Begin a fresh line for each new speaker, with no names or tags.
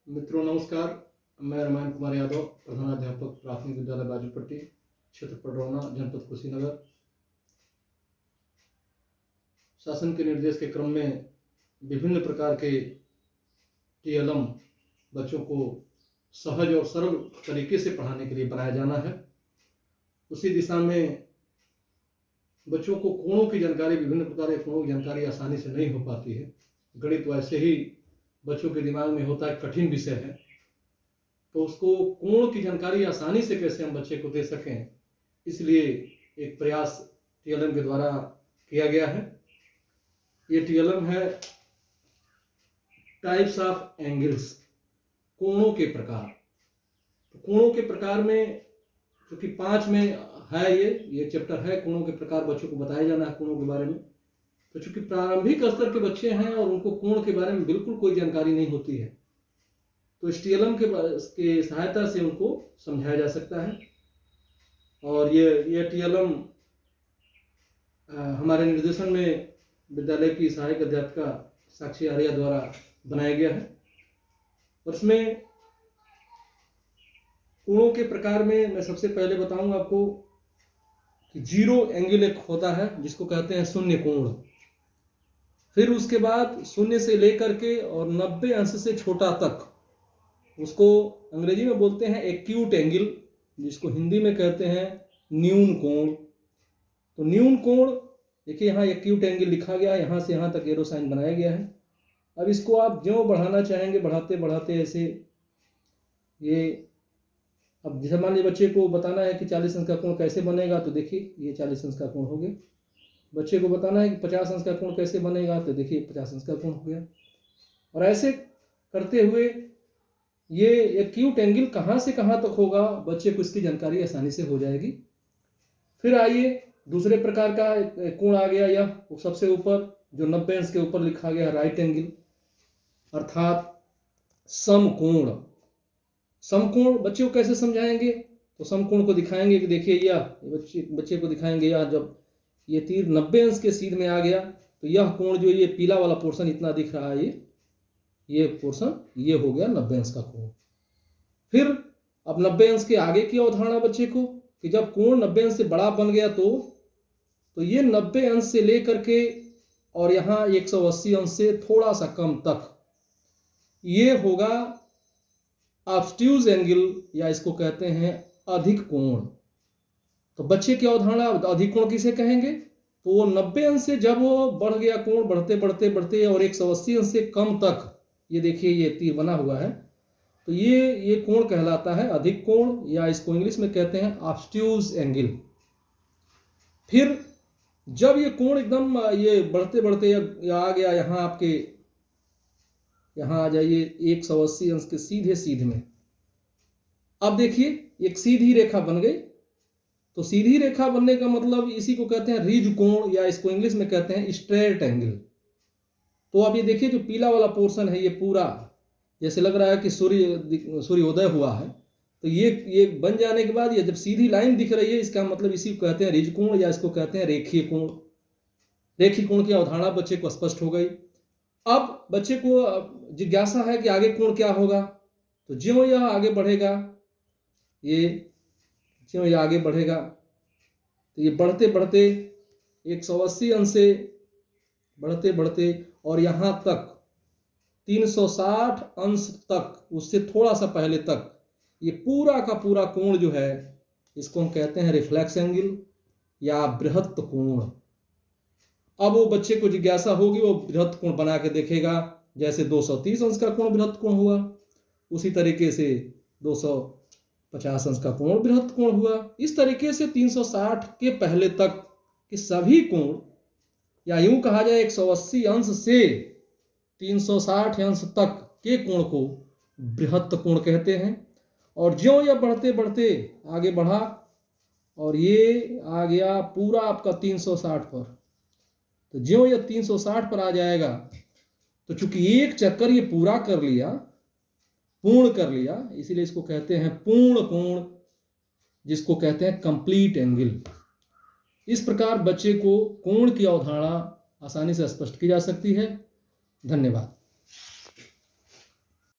मित्रों नमस्कार। मैं रामायण कुमार यादव, प्रधानाध्यापक प्राथमिक विद्यालय बाजूपट्टी, क्षेत्र पडरौना, जनपद कुशीनगर। शासन के निर्देश के क्रम में विभिन्न प्रकार के टीएलएम बच्चों को सहज और सरल तरीके से पढ़ाने के लिए बनाया जाना है। उसी दिशा में बच्चों को कोणों की जानकारी, विभिन्न प्रकार के कोणों की जानकारी आसानी से नहीं हो पाती है। गणित वैसे ही बच्चों के दिमाग में होता है कठिन विषय है, तो उसको कोण की जानकारी आसानी से कैसे हम बच्चे को दे सकें, इसलिए एक प्रयास टीएलएम के द्वारा किया गया है। ये टीएलएम है टाइप्स ऑफ एंगल्स, कोणों के प्रकार। तो कोणों के प्रकार में क्योंकि 5 में है ये चैप्टर है, कोणों के प्रकार बच्चों को बताया जाना है कोणों के बारे में। तो चूंकि प्रारंभिक स्तर के बच्चे हैं और उनको कोण के बारे में बिल्कुल कोई जानकारी नहीं होती है, तो इस टीएलएम के सहायता से उनको समझाया जा सकता है। और ये टीएलएम हमारे निर्देशन में विद्यालय की सहायक अध्यापिका साक्षी आर्या द्वारा बनाया गया है। और इसमें कोणों के प्रकार में मैं सबसे पहले बताऊंगा आपको कि 0 एंगल एक होता है जिसको कहते हैं शून्य कोण। फिर उसके बाद 0 से लेकर के और 90 अंश से छोटा तक, उसको अंग्रेजी में बोलते हैं एक्यूट एंगल, जिसको हिंदी में कहते हैं न्यून कोण। तो न्यून कोण देखिए, यहाँ एक्यूट एंगल लिखा गया है, यहाँ से यहाँ तक एरो साइन बनाया गया है। अब इसको आप ज्यों बढ़ाना चाहेंगे, बढ़ाते बढ़ाते ऐसे ये, अब जैसे मान लीजिए बच्चे को बताना है कि 40 अंश का कोण कैसे बनेगा, तो देखिए ये 40 अंश का कोण हो गया। बच्चे को बताना है कि 50 अंश का कोण कैसे बनेगा, तो देखिए 50 अंश का कोण हो गया। और ऐसे करते हुए ये एक्यूट एंगल कहाँ से कहाँ तक होगा, बच्चे को इसकी जानकारी आसानी से हो जाएगी। फिर आइए दूसरे प्रकार का कोण आ गया, यह सबसे ऊपर जो 90 अंश के ऊपर लिखा गया राइट एंगल, अर्थात समकोण। समकोण बच्चे को कैसे समझाएंगे, तो समकोण को दिखाएंगे कि देखिए यह बच्चे को दिखाएंगे, यह जब ये तीर 90 अंश के सीध में आ गया तो यह कोण जो ये पीला वाला पोर्शन इतना दिख रहा है, ये पोर्शन ये हो गया 90 अंश का कोण। फिर अब 90 अंश के आगे की अवधारणा बच्चे को कि जब कोण 90 अंश से बड़ा बन गया तो ये 90 अंश से लेकर के और यहाँ 180 अंश से थोड़ा सा कम तक ये होगा ऑब्ट्यूज एंगल, या इसको कहते हैं अधिक कोण। तो बच्चे की अवधारणा अधिक कोण किसे कहेंगे, तो वो 90 अंश से जब वो बढ़ गया कोण, बढ़ते बढ़ते बढ़ते और 180 अंश से कम तक, ये देखिए ये तीर बना हुआ है, तो ये कोण कहलाता है अधिक कोण, या इसको इंग्लिश में कहते हैं ऑब्ट्यूज एंगल। फिर जब ये कोण एकदम ये बढ़ते बढ़ते आ गया यहाँ आपके, यहाँ आ जाइए 180 अंश के सीधे में, अब देखिए एक सीधी रेखा बन गई। तो सीधी रेखा बनने का मतलब इसी को कहते हैं रिज कोण, या इसको इंग्लिश में कहते हैं स्ट्रेट एंगल। तो अब ये देखिए जो पीला वाला पोर्शन है, ये पूरा जैसे लग रहा है कि सूर्योदय हुआ है। तो ये बन जाने के बाद ये जब सीधी लाइन दिख रही है, इसका मतलब इसी को कहते हैं रिज कोण, या इसको कहते हैं रेखीय कोण। रेखीय कोण की अवधारणा बच्चे को स्पष्ट हो गई। अब बच्चे को जिज्ञासा है कि आगे कोण क्या होगा, तो ज्यों यह आगे बढ़ेगा, ज्यों यह आगे बढ़ेगा तो ये बढ़ते बढ़ते 180 अंश से बढ़ते बढ़ते और यहाँ तक 360 अंश तक, उससे थोड़ा सा पहले तक, ये पूरा का पूरा कोण जो है इसको हम कहते हैं रिफ्लेक्स एंगल या बृहत् कोण। अब वो बच्चे को जिज्ञासा होगी, वो बृहत् कोण बना के देखेगा। जैसे 230 अंश का कोण बृहत् कोण हुआ, उसी तरीके से 250 अंश का कोण बृहत् कोण हुआ। इस तरीके से 360 के पहले तक के सभी कोण, या यूं कहा जाए 180 अंश से 360 अंश तक के कोण को बृहत् कोण कहते हैं। और ज्यों यह बढ़ते बढ़ते आगे बढ़ा और ये आ गया पूरा आपका 360 पर, तो ज्यों यह 360 पर आ जाएगा, तो चूंकि एक चक्कर ये पूरा कर लिया, पूर्ण कर लिया, इसीलिए इसको कहते हैं पूर्ण कोण, जिसको कहते हैं कंप्लीट एंगल। इस प्रकार बच्चे को कोण की अवधारणा आसानी से स्पष्ट की जा सकती है। धन्यवाद।